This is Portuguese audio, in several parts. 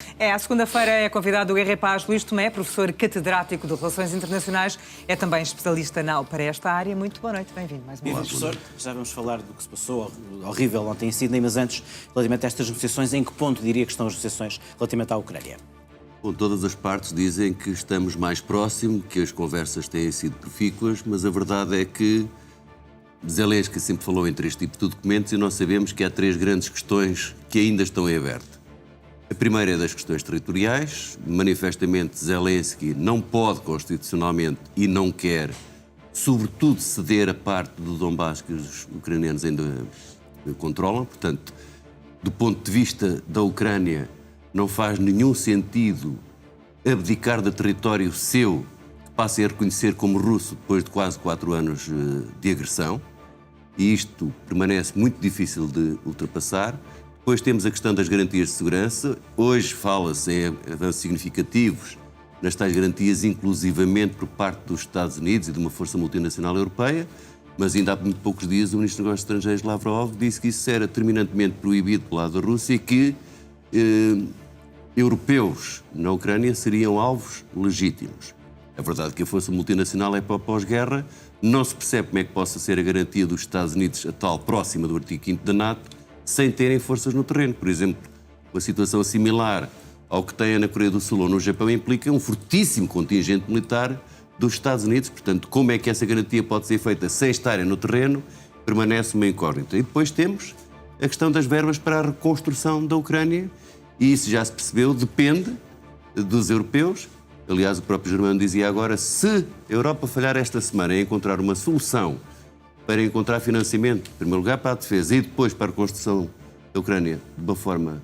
À segunda-feira é convidado o Guerra e Paz Luís Tomé, professor catedrático de Relações Internacionais, é também especialista para esta área. Muito boa noite, bem-vindo mais uma vez. Professor, já vamos falar do que se passou, horrível ontem em Sydney, mas antes, relativamente a estas negociações, em que ponto diria que estão as negociações relativamente à Ucrânia? Bom, todas as partes dizem que estamos mais próximos, que as conversas têm sido profícuas, mas a verdade é que Zelensky sempre falou em três tipos de documentos e nós sabemos que há três grandes questões que ainda estão em aberto. A primeira é das questões territoriais. Manifestamente, Zelensky não pode constitucionalmente e não quer, sobretudo, ceder a parte do Donbass que os ucranianos ainda controlam. Portanto, do ponto de vista da Ucrânia, não faz nenhum sentido abdicar de território seu, que passe a reconhecer como russo depois de quase 4 anos de agressão. E isto permanece muito difícil de ultrapassar. Depois temos a questão das garantias de segurança. Hoje fala-se em avanços significativos nas tais garantias, inclusivamente por parte dos Estados Unidos e de uma força multinacional europeia, mas ainda há muito poucos dias o Ministro dos Negócios Estrangeiros, Lavrov, disse que isso era terminantemente proibido pelo lado da Rússia e que europeus na Ucrânia seriam alvos legítimos. A verdade é que a força multinacional é para a pós-guerra, não se percebe como é que possa ser a garantia dos Estados Unidos a tal próxima do artigo 5º da NATO, sem terem forças no terreno. Por exemplo, uma situação similar ao que tem na Coreia do Sul ou no Japão implica um fortíssimo contingente militar dos Estados Unidos. Portanto, como é que essa garantia pode ser feita sem estarem no terreno, permanece uma incógnita. E depois temos a questão das verbas para a reconstrução da Ucrânia, e isso já se percebeu, depende dos europeus. Aliás, o próprio Germano dizia agora, se a Europa falhar esta semana em encontrar uma solução para encontrar financiamento, em primeiro lugar para a defesa e depois para a reconstrução da Ucrânia de uma forma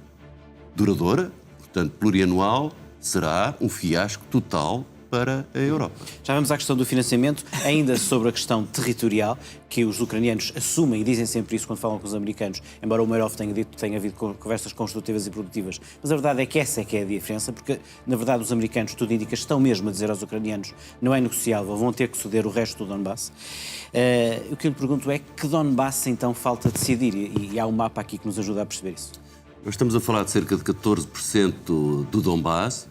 duradoura, portanto plurianual, será um fiasco total para a Europa. Já vamos à questão do financiamento, ainda sobre a questão territorial, que os ucranianos assumem e dizem sempre isso quando falam com os americanos, embora o Umerov tenha dito que tenha havido conversas construtivas e produtivas. Mas a verdade é que essa é que é a diferença, porque, na verdade, os americanos, tudo indica, estão mesmo a dizer aos ucranianos não é negociável, vão ter que ceder o resto do Donbass. O que eu lhe pergunto é que Donbass, então, falta decidir? E há um mapa aqui que nos ajuda a perceber isso. Nós estamos a falar de cerca de 14% do Donbass,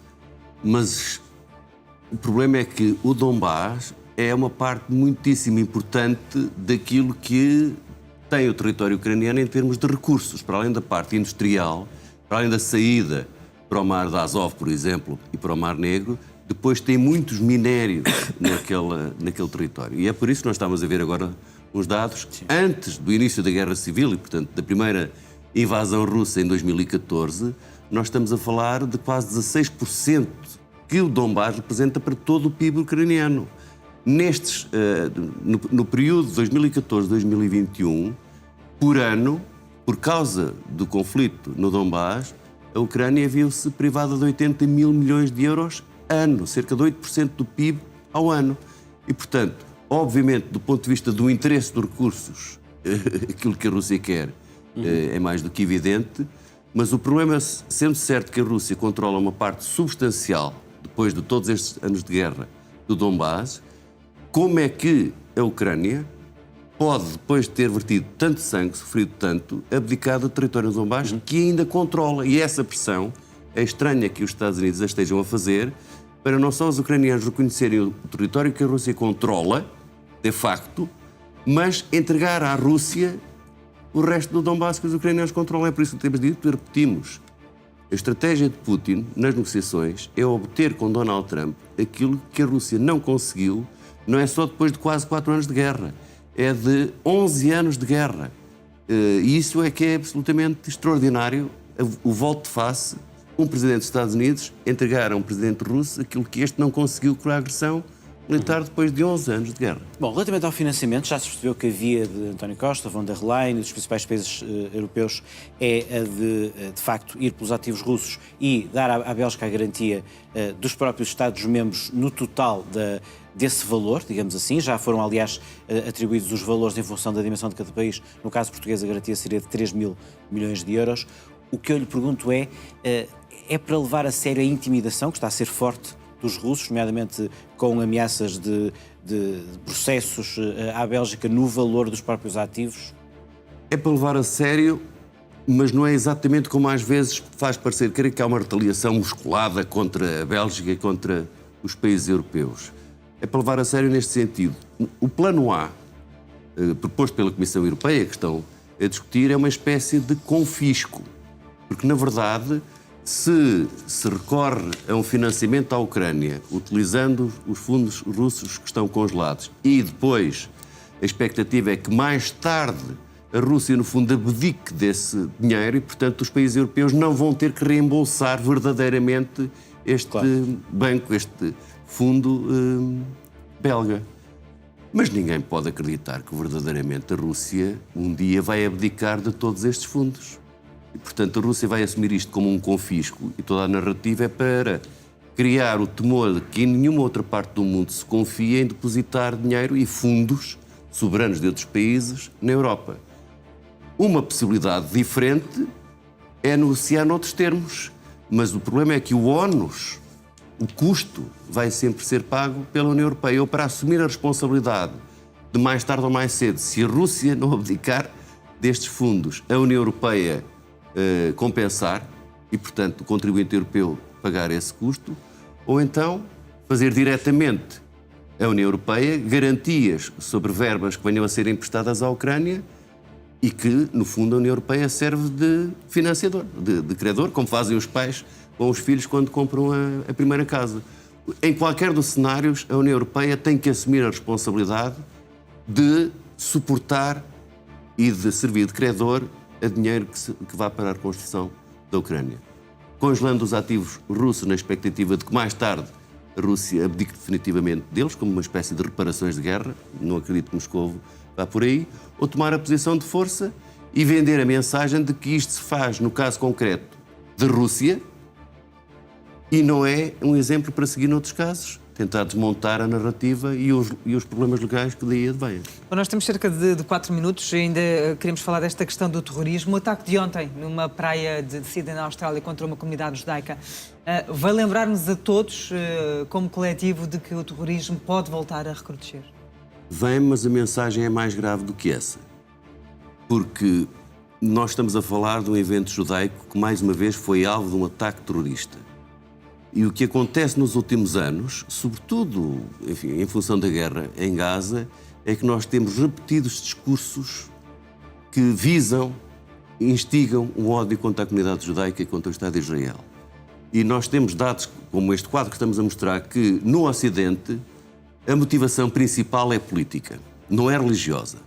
mas o problema é que o Donbass é uma parte muitíssimo importante daquilo que tem o território ucraniano em termos de recursos. Para além da parte industrial, para além da saída para o Mar de Azov, por exemplo, e para o Mar Negro, depois tem muitos minérios naquele território. E é por isso que nós estamos a ver agora uns dados. Sim. Antes do início da Guerra Civil e, portanto, da primeira invasão russa em 2014, nós estamos a falar de quase 16% que o Donbass representa para todo o PIB ucraniano. No período de 2014-2021, por ano, por causa do conflito no Donbass, a Ucrânia viu-se privada de 80 mil milhões de euros ano, cerca de 8% do PIB ao ano. E, portanto, obviamente, do ponto de vista do interesse dos recursos, aquilo que a Rússia quer é mais do que evidente, mas o problema, sendo certo que a Rússia controla uma parte substancial depois de todos estes anos de guerra do Donbass, como é que a Ucrânia pode, depois de ter vertido tanto sangue, sofrido tanto, abdicar do território do Donbass que ainda controla? E essa pressão é estranha que os Estados Unidos a estejam a fazer para não só os ucranianos reconhecerem o território que a Rússia controla, de facto, mas entregar à Rússia o resto do Donbass que os ucranianos controlam. É por isso que temos dito e repetimos. A estratégia de Putin nas negociações é obter com Donald Trump aquilo que a Rússia não conseguiu, não é só depois de quase 4 anos de guerra, é de 11 anos de guerra. E isso é que é absolutamente extraordinário, o volte de face, um presidente dos Estados Unidos entregar a um presidente russo aquilo que este não conseguiu com a agressão militar depois de 11 anos de guerra. Bom, relativamente ao financiamento, já se percebeu que a via de António Costa, von der Leyen e dos principais países europeus é a de facto, ir pelos ativos russos e dar à Bélgica a garantia dos próprios Estados-membros no total desse valor, digamos assim. Já foram, aliás, atribuídos os valores em função da dimensão de cada país. No caso português, a garantia seria de 3 mil milhões de euros. O que eu lhe pergunto é para levar a sério a intimidação, que está a ser forte, dos russos, nomeadamente com ameaças de processos à Bélgica no valor dos próprios ativos? É para levar a sério mas não é exatamente como às vezes faz parecer. Creio que há uma retaliação musculada contra a Bélgica e contra os países europeus. É para levar a sério neste sentido. O plano A, proposto pela Comissão Europeia, que estão a discutir, é uma espécie de confisco. Porque, na verdade, se recorre a um financiamento à Ucrânia, utilizando os fundos russos que estão congelados, e depois a expectativa é que mais tarde a Rússia, no fundo, abdique desse dinheiro e, portanto, os países europeus não vão ter que reembolsar verdadeiramente este banco, este fundo belga. Mas ninguém pode acreditar que verdadeiramente a Rússia um dia vai abdicar de todos estes fundos. E, portanto, a Rússia vai assumir isto como um confisco e toda a narrativa é para criar o temor de que em nenhuma outra parte do mundo se confia em depositar dinheiro e fundos soberanos de outros países na Europa. Uma possibilidade diferente é negociar noutros termos, mas o problema é que o ónus, o custo, vai sempre ser pago pela União Europeia. Ou para assumir a responsabilidade de mais tarde ou mais cedo, se a Rússia não abdicar destes fundos, a União Europeia compensar e, portanto, o contribuinte europeu pagar esse custo, ou então fazer diretamente a União Europeia garantias sobre verbas que venham a ser emprestadas à Ucrânia e que, no fundo, a União Europeia serve de financiador, de credor, como fazem os pais com os filhos quando compram a primeira casa. Em qualquer dos cenários, a União Europeia tem que assumir a responsabilidade de suportar e de servir de credor a dinheiro que vá para a reconstrução da Ucrânia. Congelando os ativos russos na expectativa de que mais tarde a Rússia abdique definitivamente deles, como uma espécie de reparações de guerra, não acredito que Moscovo vá por aí, ou tomar a posição de força e vender a mensagem de que isto se faz, no caso concreto, de Rússia, e não é um exemplo para seguir noutros casos. Tentar desmontar a narrativa e os problemas legais que daí advêm. Bom, nós temos cerca de 4 minutos e ainda queremos falar desta questão do terrorismo. O ataque de ontem numa praia de Sydney, na Austrália, contra uma comunidade judaica, vai lembrar-nos a todos, como coletivo, de que o terrorismo pode voltar a recrudescer? Vem, mas a mensagem é mais grave do que essa. Porque nós estamos a falar de um evento judaico que, mais uma vez, foi alvo de um ataque terrorista. E o que acontece nos últimos anos, sobretudo, enfim, em função da guerra em Gaza, é que nós temos repetidos discursos que visam e instigam um ódio contra a comunidade judaica e contra o Estado de Israel. E nós temos dados, como este quadro que estamos a mostrar, que no Ocidente a motivação principal é política, não é religiosa.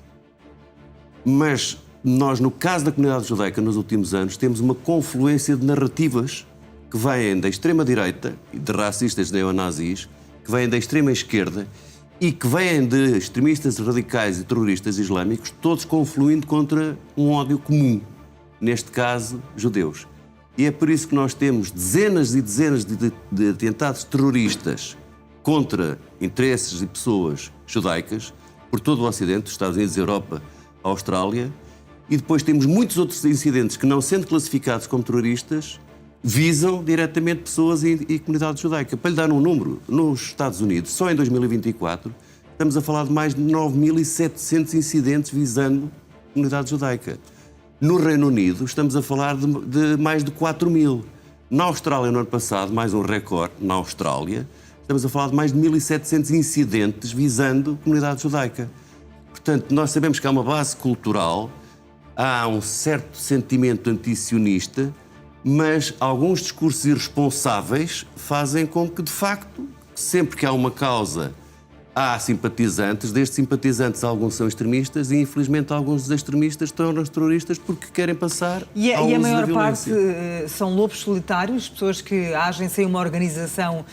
Mas nós, no caso da comunidade judaica, nos últimos anos, temos uma confluência de narrativas que vêm da extrema-direita, de racistas neonazis, que vêm da extrema-esquerda e que vêm de extremistas radicais e terroristas islâmicos, todos confluindo contra um ódio comum, neste caso, judeus. E é por isso que nós temos dezenas e dezenas de atentados terroristas contra interesses e pessoas judaicas, por todo o Ocidente, Estados Unidos, Europa, Austrália, e depois temos muitos outros incidentes que, não sendo classificados como terroristas, visam diretamente pessoas e comunidade judaica. Para lhe dar um número, nos Estados Unidos, só em 2024, estamos a falar de mais de 9.700 incidentes visando a comunidade judaica. No Reino Unido, estamos a falar de mais de 4.000. Na Austrália, no ano passado, mais um recorde, na Austrália, estamos a falar de mais de 1.700 incidentes visando a comunidade judaica. Portanto, nós sabemos que há uma base cultural, há um certo sentimento antisionista, mas alguns discursos irresponsáveis fazem com que, de facto, sempre que há uma causa, há simpatizantes. Destes simpatizantes, alguns são extremistas e, infelizmente, alguns dos extremistas tornam-se terroristas porque querem passar e ao uso a da maior violência. parte são lobos solitários, pessoas que agem sem uma organização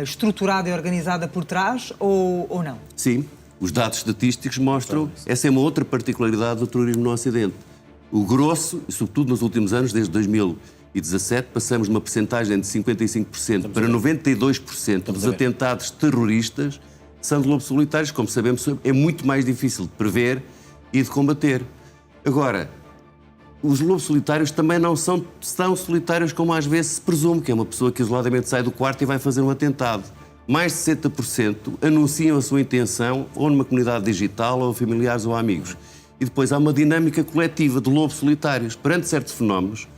estruturada e organizada por trás, ou não? Sim, os dados estatísticos mostram. Essa é uma outra particularidade do terrorismo no Ocidente. O grosso, sobretudo nos últimos anos, desde 2017, passamos de uma percentagem de 55% para 92% dos atentados terroristas são de lobos solitários. Como sabemos, é muito mais difícil de prever e de combater. Agora, os lobos solitários também não são tão solitários como às vezes se presume, que é uma pessoa que isoladamente sai do quarto e vai fazer um atentado. Mais de 60% anunciam a sua intenção ou numa comunidade digital ou a familiares ou a amigos. e depois há uma dinâmica coletiva de lobos solitários. Perante certos fenómenos,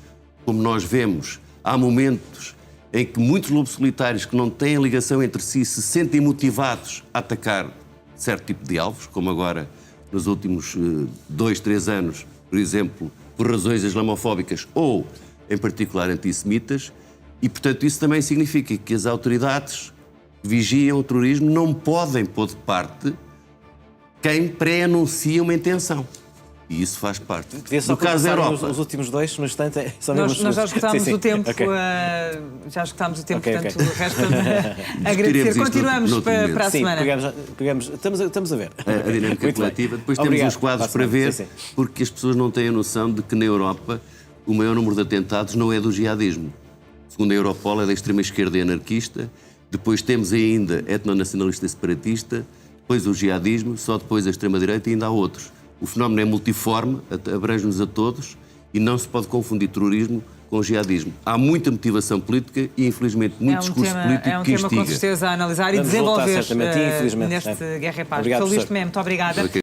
como nós vemos, há momentos em que muitos lobos solitários que não têm ligação entre si se sentem motivados a atacar certo tipo de alvos, como agora nos últimos 2, 3 anos, por exemplo, por razões islamofóbicas ou, em particular, antissemitas, e, portanto, isso também significa que as autoridades que vigiam o terrorismo não podem pôr de parte quem pré-anuncia uma intenção. E isso faz parte. Podia só No caso da Europa. os últimos dois, no instante, só mesmo Nós já esgotámos Sim, sim. o tempo, Ok. Já esgotámos o tempo, Ok, portanto, ok. resta-me agradecer. Discutiremos isto Continuamos noutro para, momento. para a Sim, semana. pegamos, estamos a ver. A dinâmica Muito coletiva. bem. Depois Obrigado. temos os quadros Para a para semana. ver, Sim, sim. porque as pessoas não têm a noção de que na Europa o maior número de atentados não é do jihadismo. Segundo a Europol, é da extrema-esquerda e anarquista. Depois temos ainda etnonacionalista e separatista. Depois o jihadismo, só depois a extrema-direita e ainda há outros. O fenómeno é multiforme, abrange-nos a todos e não se pode confundir terrorismo com jihadismo. Há muita motivação política e, infelizmente, muito discurso político é um que tema com instiga. certeza a analisar e Vamos voltar, desenvolver certamente, infelizmente. neste Guerra e Paz. Obrigado, Sr. Luís professor. Tomé, muito obrigada.